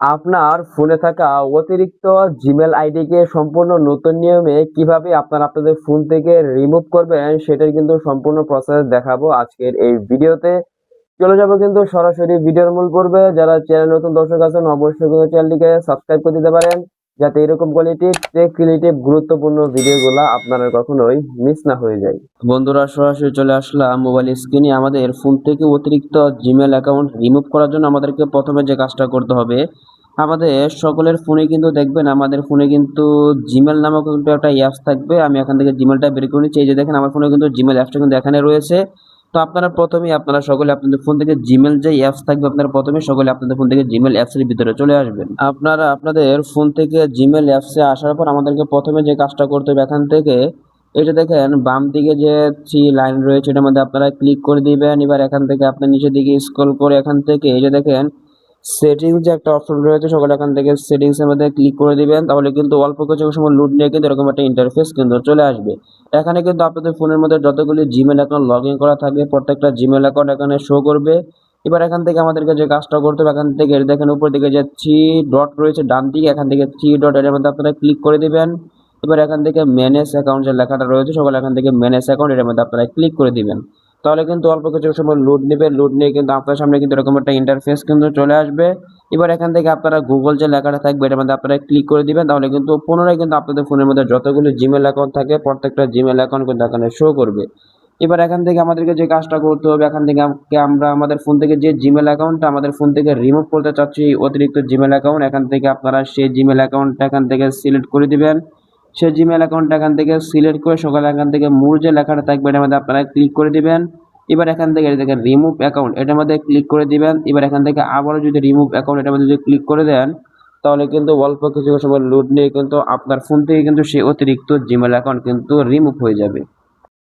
আপনার ফোনে থাকা অতিরিক্ত জিমেল আইডিকে সম্পূর্ণ নতুন নিয়মে কিভাবে আপনারা আপনাদের ফোন থেকে রিমুভ করবেন সেটার কিন্তু সম্পূর্ণ প্রসেস দেখাবো আজকের এই ভিডিওতে। চলে যাবো কিন্তু সরাসরি ভিডিওর মূল পর্বে। যারা চ্যানেল নতুন দর্শক আছেন অবশ্যই কিন্তু চ্যানেলটিকে সাবস্ক্রাইব করে দিতে পারেন, যাতে এরকম কোয়ালিটির টেক রিলেটেড গুরুত্বপূর্ণ ভিডিওগুলো আপনারা কখনোই মিস না হয়ে যায়। বন্ধুরা, সরাসরি চলে আসলাম মোবাইল স্ক্রিনে। আমাদের ফোন থেকে অতিরিক্ত জিমেল অ্যাকাউন্ট রিমুভ করার জন্য আমাদেরকে প্রথমে যে কাজটা করতে হবে, আমাদের সকলের ফোনে কিন্তু দেখবেন আমাদের ফোনে কিন্তু জিমেল নামক কিন্তু একটা অ্যাপস থাকবে। আমি এখান থেকে জিমেলটা বের করে নিচ্ছি। এই যে দেখেন আমার ফোনে কিন্তু জিমেল অ্যাপসটা কিন্তু এখানে রয়েছে। তো আপনারা সকলে আপনাদের ফোন থেকে জিমেল যে অ্যাপস থাকবে, আপনারা প্রথমে সকলে আপনাদের ফোন থেকে জিমেল অ্যাপসের ভিতরে চলে আসবেন। আপনারা আপনাদের ফোন থেকে জিমেল অ্যাপসে আসার পর আমাদেরকে প্রথমে যে কাজটা করতে হবে, এখান থেকে এটা দেখেন বাম দিকে যে থ্রি লাইন রয়েছে এটার মধ্যে আপনারা ক্লিক করে দিবেন। এবার এখান থেকে আপনার নিচের দিকে স্ক্রল করে এখান থেকে এই যে দেখেন সেটিংস যে একটা অপশন রয়েছে, সকলে এখান থেকে সেটিংস এর মধ্যে ক্লিক করে দিবেন। তাহলে কিন্তু অল্প কিছু সময় লুট নিয়ে কিন্তু এরকম একটা ইন্টারফেস কিন্তু চলে আসবে। এখানে কিন্তু আপনাদের ফোনের মধ্যে যতগুলি জিমেল অ্যাকাউন্ট লগ ইন করা থাকবে প্রত্যেকটা জিমেল অ্যাকাউন্ট এখানে শো করবে। এবার এখান থেকে আমাদেরকে যে কাজটা করতে হবে, এখান থেকে দেখেন উপর দিকে যে থ্রি ডট রয়েছে ডান দিকে, এখান থেকে থ্রি ডট এর মধ্যে আপনারা ক্লিক করে দিবেন। এবার এখান থেকে ম্যানেজ অ্যাকাউন্ট যে লেখাটা রয়েছে, সকলে এখান থেকে ম্যানেজ অ্যাকাউন্ট এর মধ্যে আপনারা ক্লিক করে দিবেন। তাহলে কিন্তু অল্প কিছু সময় লোড নেবে, লোড নিয়ে কিন্তু আপনার সামনে কিন্তু এরকম একটা ইন্টারফেস কিন্তু চলে আসবে। এবার এখান থেকে আপনারা গুগল যে লেখাটা থাকবে এটার মধ্যে আপনারা ক্লিক করে দিবেন। তাহলে কিন্তু পুনরায় কিন্তু আপনাদের ফোনের মধ্যে যতগুলো জিমেল অ্যাকাউন্ট থাকে প্রত্যেকটা জিমেল অ্যাকাউন্ট কিন্তু এখানে শো করবে। এবার এখান থেকে আমাদেরকে যে কাজটা করতে হবে, এখান থেকে আমরা আমাদের ফোন থেকে যে জিমেল অ্যাকাউন্টটা আমাদের ফোন থেকে রিমুভ করতে চাচ্ছি অতিরিক্ত জিমেল অ্যাকাউন্ট, এখান থেকে আপনারা সেই জিমেল অ্যাকাউন্টটা এখান থেকে সিলেক্ট করে দিবেন। সেই জিমেল অ্যাকাউন্টটা এখান থেকে সিলেক্ট করে সকালে এখান থেকে মূল যে লেখাটা থাকবে এটার মধ্যে আপনারা ক্লিক করে দিবেন। এবার এখান থেকে দেখেন রিমুভ অ্যাকাউন্ট এটার মধ্যে ক্লিক করে দিবেন। এবার এখান থেকে আবারও যদি রিমুভ অ্যাকাউন্ট এটার মধ্যে যদি ক্লিক করে দেন, তাহলে কিন্তু অল্প কিছু সময় লোড নিয়ে কিন্তু আপনার ফোন থেকে কিন্তু সেই অতিরিক্ত জিমেল অ্যাকাউন্ট কিন্তু রিমুভ হয়ে যাবে।